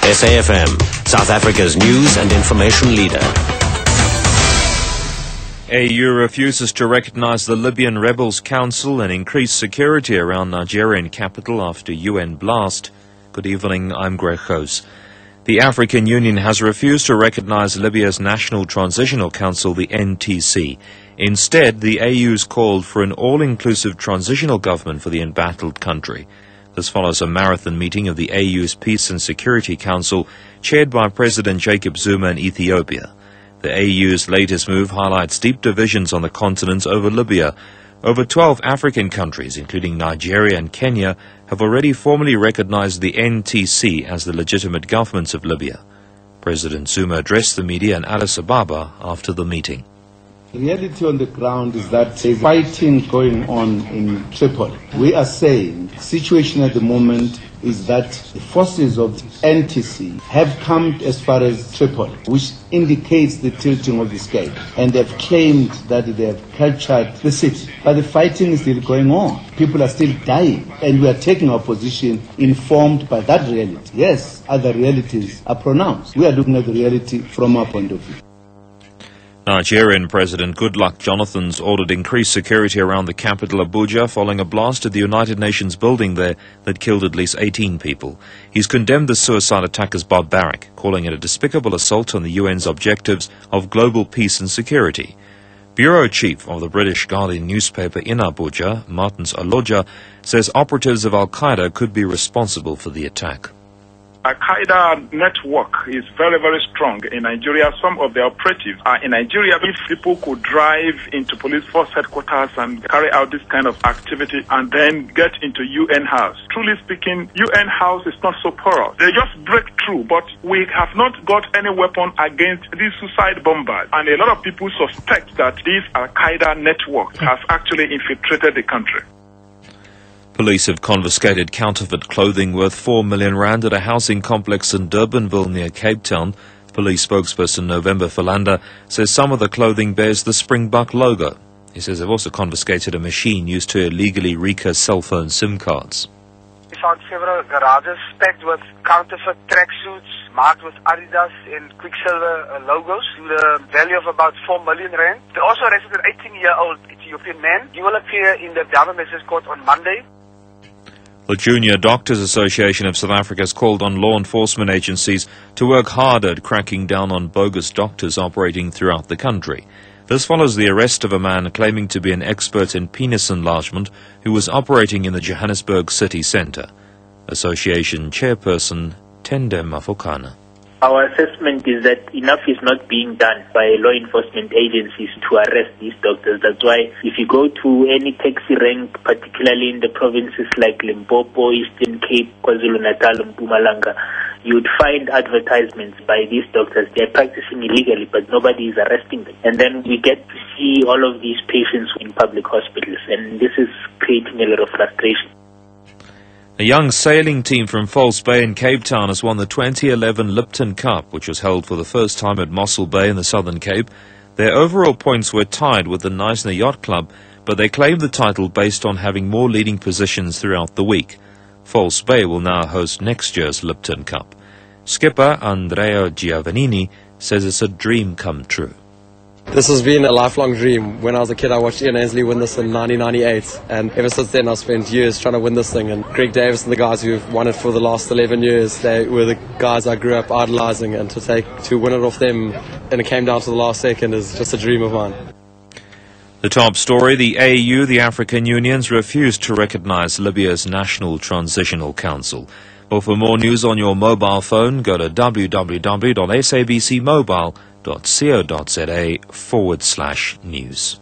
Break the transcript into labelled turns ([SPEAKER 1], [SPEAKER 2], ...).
[SPEAKER 1] SAFM, South Africa's news and information leader.
[SPEAKER 2] AU refuses to recognize the Libyan Rebels Council and increase security around Nigerian capital after UN blast. Good evening, I'm Greg Hoos. The African Union has refused to recognize Libya's National Transitional Council, the NTC. Instead, the AU's called for an all-inclusive transitional government for the embattled country. This follows a marathon meeting of the AU's Peace and Security Council, chaired by President Jacob Zuma in Ethiopia. The AU's latest move highlights deep divisions on the continent over Libya. Over 12 African countries, including Nigeria and Kenya, have already formally recognized the NTC as the legitimate government of Libya. President Zuma addressed the media in Addis Ababa after the meeting.
[SPEAKER 3] The reality on the ground is that there's fighting going on in Tripoli. We are saying the situation at the moment is that the forces of NTC have come as far as Tripoli, which indicates the tilting of the scale. And they've claimed that they have captured the city. But the fighting is still going on. People are still dying. And we are taking our position informed by that reality. Yes, other realities are pronounced. We are looking at the reality from our point of view.
[SPEAKER 2] Nigerian President Goodluck Jonathan's ordered increased security around the capital Abuja following a blast at the United Nations building there that killed at least 18 people. He's condemned the suicide attack as barbaric, calling it a despicable assault on the UN's objectives of global peace and security. Bureau Chief of the British Guardian newspaper in Abuja, Martins Aloja, says operatives of Al-Qaeda could be responsible for the attack.
[SPEAKER 4] Al-Qaeda network is very, very strong in Nigeria. Some of the operatives are in Nigeria. If people could drive into police force headquarters and carry out this kind of activity and then get into UN house. Truly speaking, UN house is not so porous. They just break through, but we have not got any weapon against these suicide bombers. And a lot of people suspect that this Al-Qaeda network has actually infiltrated the country.
[SPEAKER 2] Police have confiscated counterfeit clothing worth 4 million rand at a housing complex in Durbanville near Cape Town. Police spokesperson November Falanda says some of the clothing bears the Springbok logo. He says they've also confiscated a machine used to illegally recur cell phone SIM cards.
[SPEAKER 5] We found several garages packed with counterfeit tracksuits marked with Adidas and Quicksilver logos to the value of about 4 million rand. They also arrested an 18-year-old Ethiopian man. He will appear in the Durban Magistrates Court on Monday.
[SPEAKER 2] The Junior Doctors Association of South Africa has called on law enforcement agencies to work harder at cracking down on bogus doctors operating throughout the country. This follows the arrest of a man claiming to be an expert in penis enlargement who was operating in the Johannesburg city centre. Association chairperson Tende Mafokana.
[SPEAKER 6] Our assessment is that enough is not being done by law enforcement agencies to arrest these doctors. That's why if you go to any taxi rank, particularly in the provinces like Limpopo, Eastern Cape, KwaZulu-Natal and Mpumalanga, you'd find advertisements by these doctors. They're practicing illegally, but nobody is arresting them. And then we get to see all of these patients in public hospitals, and this is creating a lot of frustration.
[SPEAKER 2] A young sailing team from False Bay in Cape Town has won the 2011 Lipton Cup, which was held for the first time at Mossel Bay in the Southern Cape. Their overall points were tied with the Knysna Yacht Club, but they claimed the title based on having more leading positions throughout the week. False Bay will now host next year's Lipton Cup. Skipper Andrea Giovannini says it's a dream come true.
[SPEAKER 7] This has been a lifelong dream. When I was a kid, I watched Ian Ainsley win this in 1998, and ever since then I've spent years trying to win this thing. And Greg Davis and the guys who've won it for the last 11 years, they were the guys I grew up idolizing, and to win it off them, and it came down to the last second, is just a dream of mine.
[SPEAKER 2] The top story, the AU, the African Unions, refused to recognize Libya's National Transitional Council. Well, for more news on your mobile phone, go to www.sabcmobile.co.za/news.